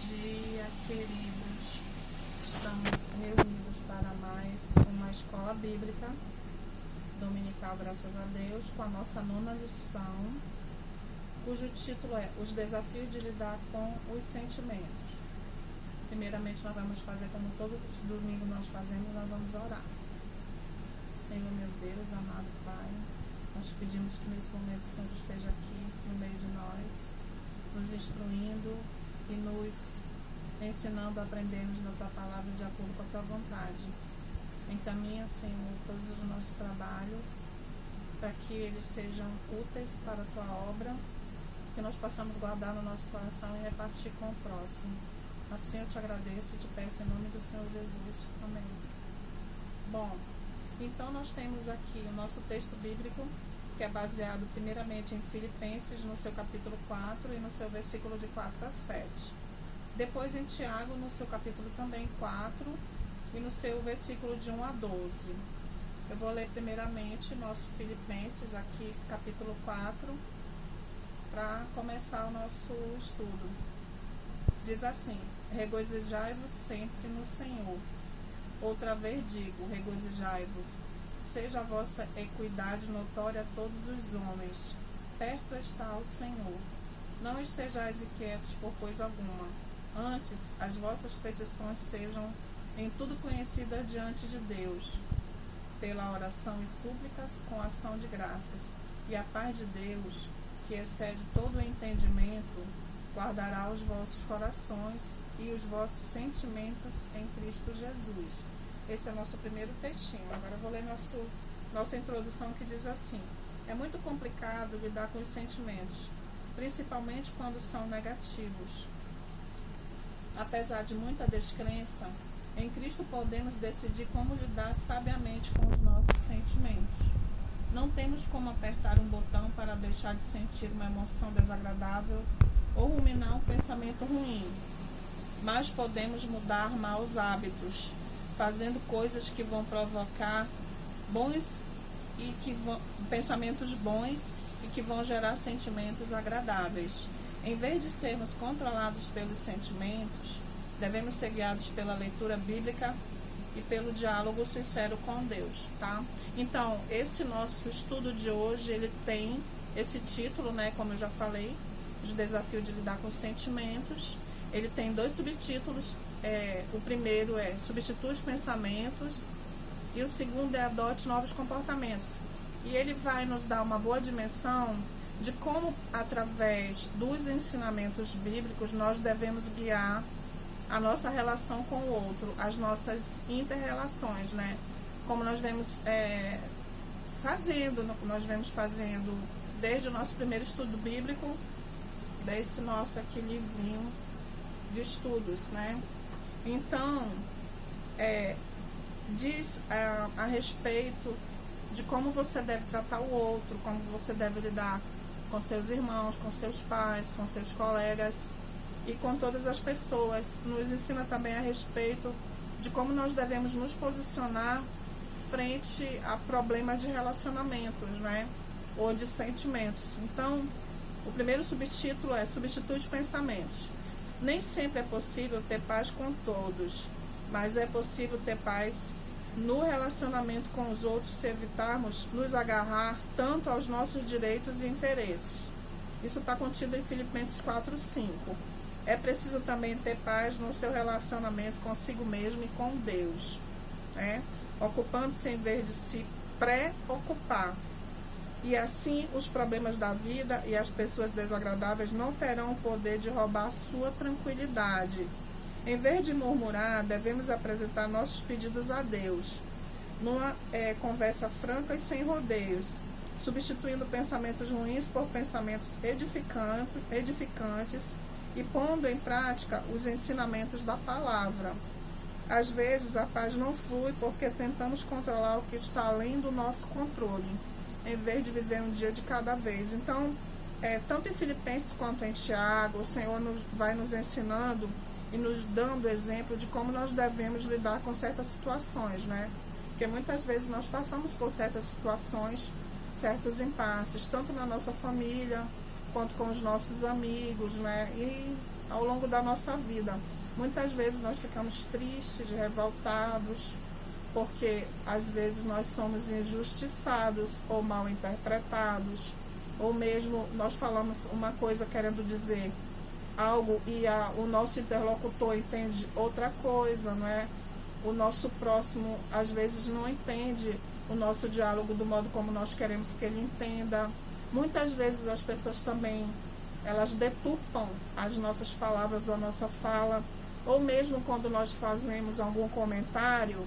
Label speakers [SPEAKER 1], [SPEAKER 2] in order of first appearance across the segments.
[SPEAKER 1] dia, queridos. Estamos reunidos para mais uma escola bíblica dominical, graças a Deus, com a nossa nona lição, cujo título é Os Desafios de Lidar com os Sentimentos. Primeiramente, nós vamos fazer como todos os domingos nós fazemos, nós vamos orar. Senhor, meu Deus, amado Pai, nós pedimos que nesse momento o Senhor esteja aqui no meio de nós, nos instruindo e nos ensinando a aprendermos da Tua Palavra de acordo com a Tua vontade. Encaminha, Senhor, todos os nossos trabalhos para que eles sejam úteis para a Tua obra, que nós possamos guardar no nosso coração e repartir com o próximo. Assim eu te agradeço e te peço em nome do Senhor Jesus. Amém. Bom, então nós temos aqui o nosso texto bíblico, que é baseado primeiramente em Filipenses, no seu capítulo 4 e no seu versículo de 4 a 7. Depois em Tiago, no seu capítulo também 4 e no seu versículo de 1 a 12. Eu vou ler primeiramente nosso Filipenses, aqui capítulo 4, para começar o nosso estudo. Diz assim: regozijai-vos sempre no Senhor. Outra vez digo, regozijai-vos. Seja a vossa equidade notória a todos os homens. Perto está o Senhor. Não estejais inquietos por coisa alguma. Antes, as vossas petições sejam em tudo conhecidas diante de Deus, pela oração e súplicas com ação de graças. E a paz de Deus, que excede todo o entendimento, guardará os vossos corações e os vossos sentimentos em Cristo Jesus. Esse é o nosso primeiro textinho. Agora eu vou ler nossa introdução, que diz assim: é muito complicado lidar com os sentimentos, principalmente quando são negativos. Apesar de muita descrença, em Cristo podemos decidir como lidar sabiamente com os nossos sentimentos. Não temos como apertar um botão para deixar de sentir uma emoção desagradável ou ruminar um pensamento ruim, mas podemos mudar maus hábitos, fazendo coisas que vão provocar pensamentos bons e que vão gerar sentimentos agradáveis. Em vez de sermos controlados pelos sentimentos, devemos ser guiados pela leitura bíblica e pelo diálogo sincero com Deus, tá? Então, esse nosso estudo de hoje, ele tem esse título, né, como eu já falei, Os Desafios de Lidar com os Sentimentos. Ele tem 2 subtítulos. O primeiro é Substitua os Pensamentos e o segundo é Adote Novos Comportamentos. E ele vai nos dar uma boa dimensão de como, através dos ensinamentos bíblicos, nós devemos guiar a nossa relação com o outro, as nossas inter-relações, né? Como nós vemos fazendo desde o nosso primeiro estudo bíblico, desse nosso aqui livrinho de estudos, né? Então, diz a respeito de como você deve tratar o outro, como você deve lidar com seus irmãos, com seus pais, com seus colegas e com todas as pessoas. Nos ensina também a respeito de como nós devemos nos posicionar frente a problemas de relacionamentos, né? Ou de sentimentos. Então, o primeiro subtítulo é Substitui os Pensamentos. Nem sempre é possível ter paz com todos, mas é possível ter paz no relacionamento com os outros se evitarmos nos agarrar tanto aos nossos direitos e interesses. Isso está contido em Filipenses 4:5. É preciso também ter paz no seu relacionamento consigo mesmo e com Deus, né? Ocupando-se em vez de se preocupar. E assim os problemas da vida e as pessoas desagradáveis não terão o poder de roubar a sua tranquilidade. Em vez de murmurar, devemos apresentar nossos pedidos a Deus, numa conversa franca e sem rodeios, substituindo pensamentos ruins por pensamentos edificantes e pondo em prática os ensinamentos da palavra. Às vezes a paz não flui porque tentamos controlar o que está além do nosso controle, em vez de viver um dia de cada vez. Então, tanto em Filipenses quanto em Tiago, o Senhor vai nos ensinando e nos dando exemplo de como nós devemos lidar com certas situações, né? Porque muitas vezes nós passamos por certas situações, certos impasses, tanto na nossa família, quanto com os nossos amigos, né? E ao longo da nossa vida. Muitas vezes nós ficamos tristes, revoltados, porque às vezes nós somos injustiçados ou mal interpretados, ou mesmo nós falamos uma coisa querendo dizer algo e o nosso interlocutor entende outra coisa, não é? O nosso próximo às vezes não entende o nosso diálogo do modo como nós queremos que ele entenda. Muitas vezes as pessoas também, elas deturpam as nossas palavras ou a nossa fala, ou mesmo quando nós fazemos algum comentário,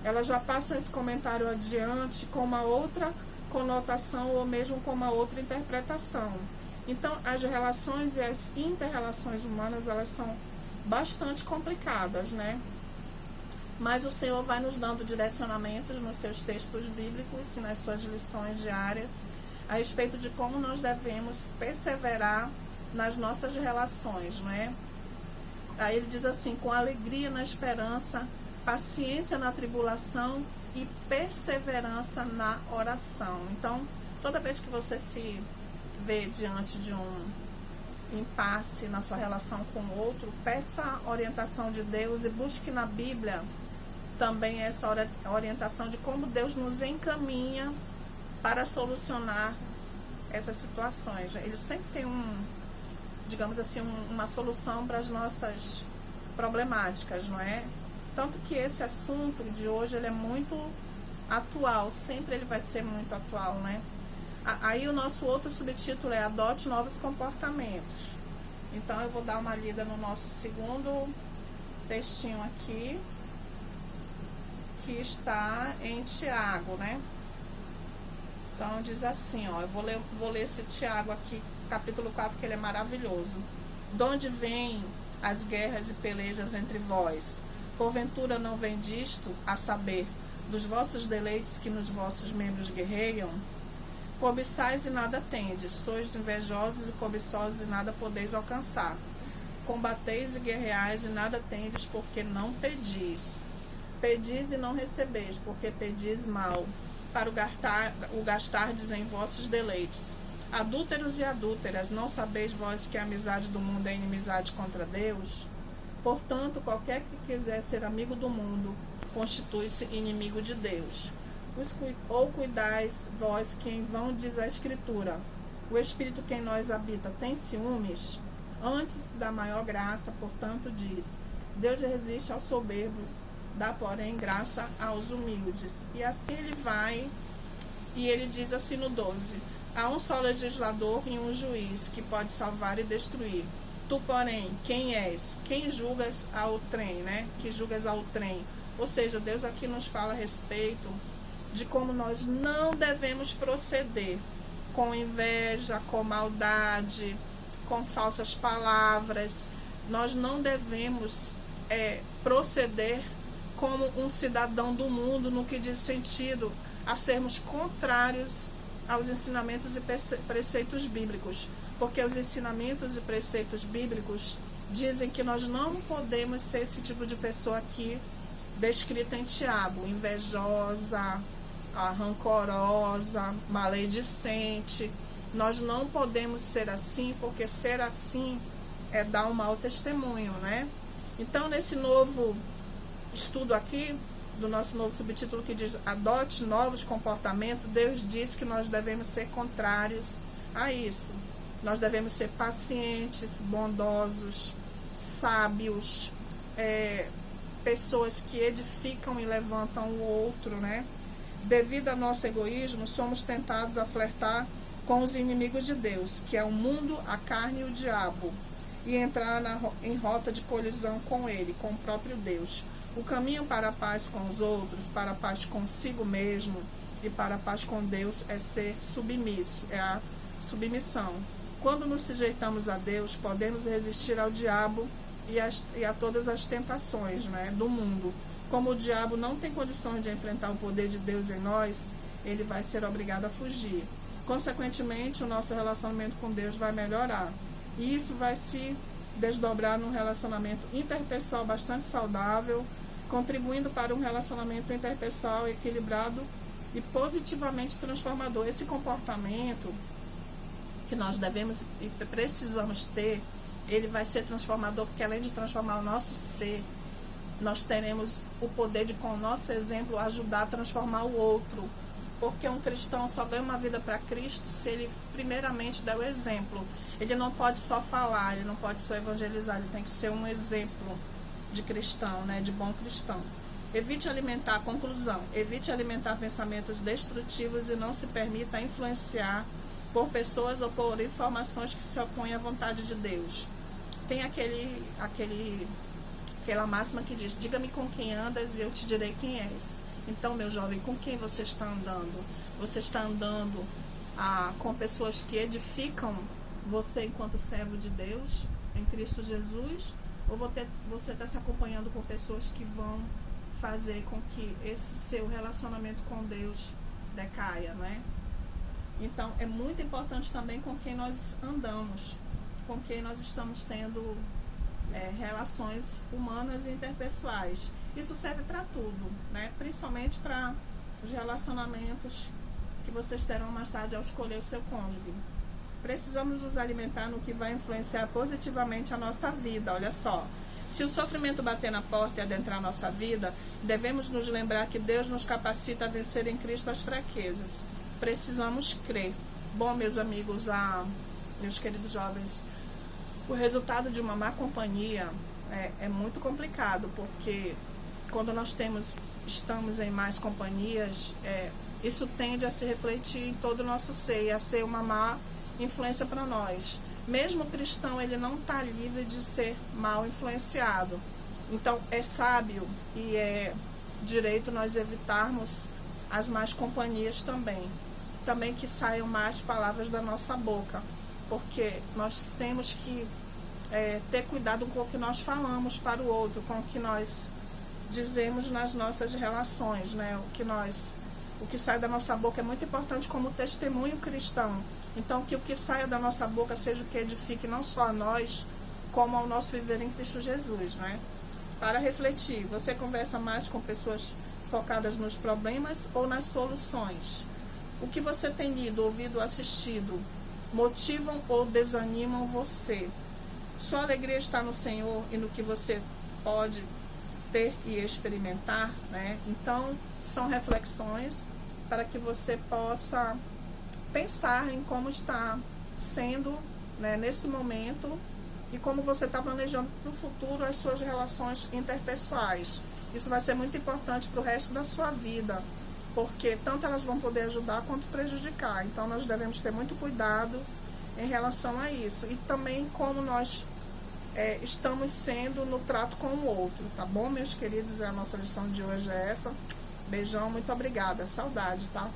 [SPEAKER 1] elas já passam esse comentário adiante com uma outra conotação ou mesmo com uma outra interpretação. Então, as relações e as inter-relações humanas, elas são bastante complicadas, né? Mas o Senhor vai nos dando direcionamentos nos seus textos bíblicos e nas suas lições diárias a respeito de como nós devemos perseverar nas nossas relações, não é? Aí ele diz assim, com alegria na esperança, paciência na tribulação e perseverança na oração. Então, toda vez que você se vê diante de um impasse na sua relação com o outro, peça a orientação de Deus e busque na Bíblia também essa orientação de como Deus nos encaminha para solucionar essas situações. Ele sempre tem digamos assim, uma solução para as nossas problemáticas, não é? Tanto que esse assunto de hoje, ele é muito atual, sempre ele vai ser muito atual, né? Aí o nosso outro subtítulo é Adote Novos Comportamentos. Então eu vou dar uma lida no nosso segundo textinho aqui, que está em Tiago, né? Então diz assim, ó, eu vou ler esse Tiago aqui, capítulo 4, que ele é maravilhoso. De onde vêm as guerras e pelejas entre vós? Porventura não vem disto, a saber, dos vossos deleites que nos vossos membros guerreiam? Cobiçais e nada tendes, sois invejosos e cobiçosos e nada podeis alcançar. Combateis e guerreais e nada tendes, porque não pedis. Pedis e não recebeis, porque pedis mal, para o gastardes em vossos deleites. Adúlteros e adúlteras, não sabeis vós que a amizade do mundo é inimizade contra Deus? Portanto, qualquer que quiser ser amigo do mundo, constitui-se inimigo de Deus. Ou cuidais vós que em vão diz a Escritura, o Espírito que em nós habita tem ciúmes? Antes da maior graça, portanto, diz, Deus resiste aos soberbos, dá, porém, graça aos humildes. E assim ele vai, e ele diz assim no 12, há um só legislador e um juiz que pode salvar e destruir. Tu, porém, quem és? Quem julgas ao trem, né? Que julgas ao trem. Ou seja, Deus aqui nos fala a respeito de como nós não devemos proceder com inveja, com maldade, com falsas palavras. Nós não devemos proceder como um cidadão do mundo no que diz sentido a sermos contrários aos ensinamentos e preceitos bíblicos, porque os ensinamentos e preceitos bíblicos dizem que nós não podemos ser esse tipo de pessoa aqui descrita em Tiago, invejosa, rancorosa, maledicente. Nós não podemos ser assim, porque ser assim é dar um mau testemunho, né? Então, nesse novo estudo aqui, do nosso novo subtítulo que diz adote novos comportamentos, Deus diz que nós devemos ser contrários a isso. Nós devemos ser pacientes, bondosos, sábios, pessoas que edificam e levantam o outro, né? Devido ao nosso egoísmo, somos tentados a flertar com os inimigos de Deus, que é o mundo, a carne e o diabo, e entrar em rota de colisão com ele, com o próprio Deus. O caminho para a paz com os outros, para a paz consigo mesmo e para a paz com Deus é ser submisso, é a submissão. Quando nos sujeitamos a Deus, podemos resistir ao diabo e a todas as tentações, né, do mundo. Como o diabo não tem condições de enfrentar o poder de Deus em nós, ele vai ser obrigado a fugir. Consequentemente, o nosso relacionamento com Deus vai melhorar. E isso vai se desdobrar num relacionamento interpessoal bastante saudável, contribuindo para um relacionamento interpessoal equilibrado e positivamente transformador. Esse comportamento que nós devemos e precisamos ter ele vai ser transformador, porque além de transformar o nosso ser, nós teremos o poder de, com o nosso exemplo, ajudar a transformar o outro. Porque um cristão só ganha uma vida para Cristo se ele primeiramente der o exemplo. Ele não pode só falar, ele não pode só evangelizar, ele tem que ser um exemplo de cristão, né, de bom cristão. Evite alimentar, conclusão, evite alimentar pensamentos destrutivos e não se permita influenciar por pessoas ou por informações que se opõem à vontade de Deus. Tem aquela máxima que diz: diga-me com quem andas e eu te direi quem és. Então, meu jovem, com quem você está andando? Você está andando com pessoas que edificam você enquanto servo de Deus, em Cristo Jesus? Ou você está se acompanhando com pessoas que vão fazer com que esse seu relacionamento com Deus decaia, né? Então, é muito importante também com quem nós andamos, com quem nós estamos tendo relações humanas e interpessoais. Isso serve para tudo, né? Principalmente para os relacionamentos que vocês terão mais tarde ao escolher o seu cônjuge. Precisamos nos alimentar no que vai influenciar positivamente a nossa vida. Olha só, se o sofrimento bater na porta e adentrar a nossa vida, devemos nos lembrar que Deus nos capacita a vencer em Cristo as fraquezas. Precisamos crer. Bom, meus amigos, meus queridos jovens, o resultado de uma má companhia é muito complicado, porque quando nós estamos em mais companhias, isso tende a se refletir em todo o nosso ser e a ser uma má influência para nós. Mesmo o cristão, ele não está livre de ser mal influenciado. Então, é sábio e é direito nós evitarmos as más companhias também. Também que saiam mais palavras da nossa boca, porque nós temos que ter cuidado com o que nós falamos para o outro, com o que nós dizemos nas nossas relações, né? O que sai da nossa boca é muito importante como testemunho cristão. Então, que o que saia da nossa boca seja o que edifique não só a nós, como ao nosso viver em Cristo Jesus, né? Para refletir, você conversa mais com pessoas focadas nos problemas ou nas soluções? O que você tem lido, ouvido, assistido motivam ou desanimam você? Sua alegria está no Senhor e no que você pode ter e experimentar, né? Então, são reflexões para que você possa pensar em como está sendo, né, nesse momento e como você está planejando para o futuro as suas relações interpessoais. Isso vai ser muito importante para o resto da sua vida, porque tanto elas vão poder ajudar quanto prejudicar. Então, nós devemos ter muito cuidado em relação a isso. E também como nós estamos sendo no trato com o outro, tá bom, meus queridos? A nossa lição de hoje é essa. Beijão, muito obrigada. Saudade, tá?